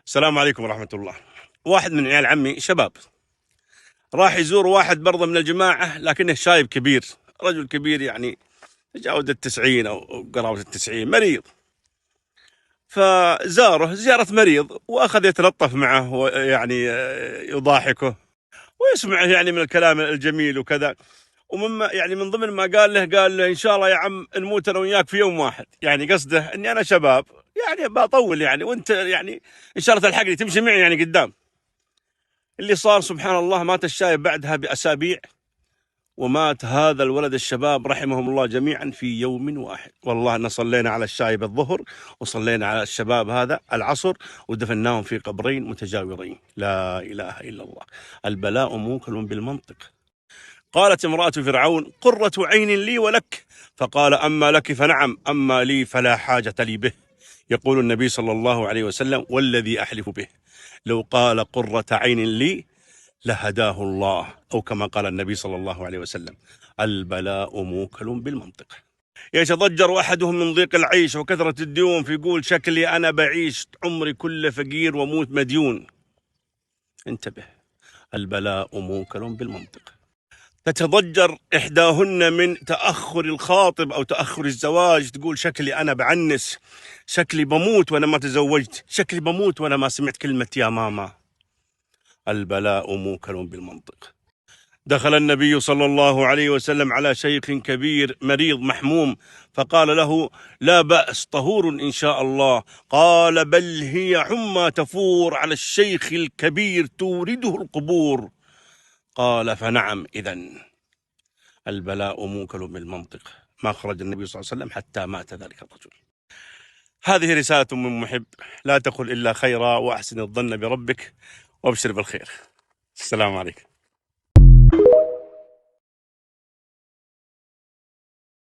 السلام عليكم ورحمة الله. واحد من عيال عمي شباب راح يزور واحد برضه من الجماعة، لكنه شايب كبير، رجل كبير يعني تجاوز 90 أو قرابة 90، مريض. فزاره زيارة مريض وأخذ يتلطف معه ويعني يضاحكه ويسمع يعني من الكلام الجميل وكذا. ومما يعني من ضمن ما قال له إن شاء الله يا عم نموت أنا وياك في يوم واحد، يعني قصده إني أنا شباب يعني بطول يعني، وأنت يعني إن شاء الله تلحقني تمشي معي يعني قدام. اللي صار سبحان الله مات الشايب بعدها بأسابيع، ومات هذا الولد الشباب رحمهم الله جميعا في يوم واحد. والله أن صلينا على الشايب الظهر وصلينا على الشباب هذا العصر ودفناهم في قبرين متجاورين. لا إله إلا الله. البلاء موكل بالمنطق. قالت امرأة فرعون: قرة عين لي ولك. فقال: أما لك فنعم، أما لي فلا حاجة لي به. يقول النبي صلى الله عليه وسلم: والذي أحلف به لو قال قرة عين لي لهداه الله، أو كما قال النبي صلى الله عليه وسلم: البلاء موكل بالمنطق. يتضجر أحدهم من ضيق العيش وكثرة الديون، فيقول: شكلي أنا بعيش عمري كله فقير وموت مديون. انتبه، البلاء موكل بالمنطق. تتضجر إحداهن من تأخر الخاطب أو تأخر الزواج، تقول: شكلي أنا بعنس، شكلي بموت وأنا ما تزوجت، شكلي بموت وأنا ما سمعت كلمة يا ماما. البلاء موكل بالمنطق. دخل النبي صلى الله عليه وسلم على شيخ كبير مريض محموم، فقال له: لا بأس، طهور إن شاء الله. قال: بل هي حمى تفور على الشيخ الكبير تورده القبور. قال: فنعم إذن. البلاء موكل بالمنطق. ما خرج النبي صلى الله عليه وسلم حتى مات ذلك الرجل. هذه رسالة من محب: لا تقل إلا خيرا، وأحسن الظن بربك، وابشر بالخير. السلام عليكم.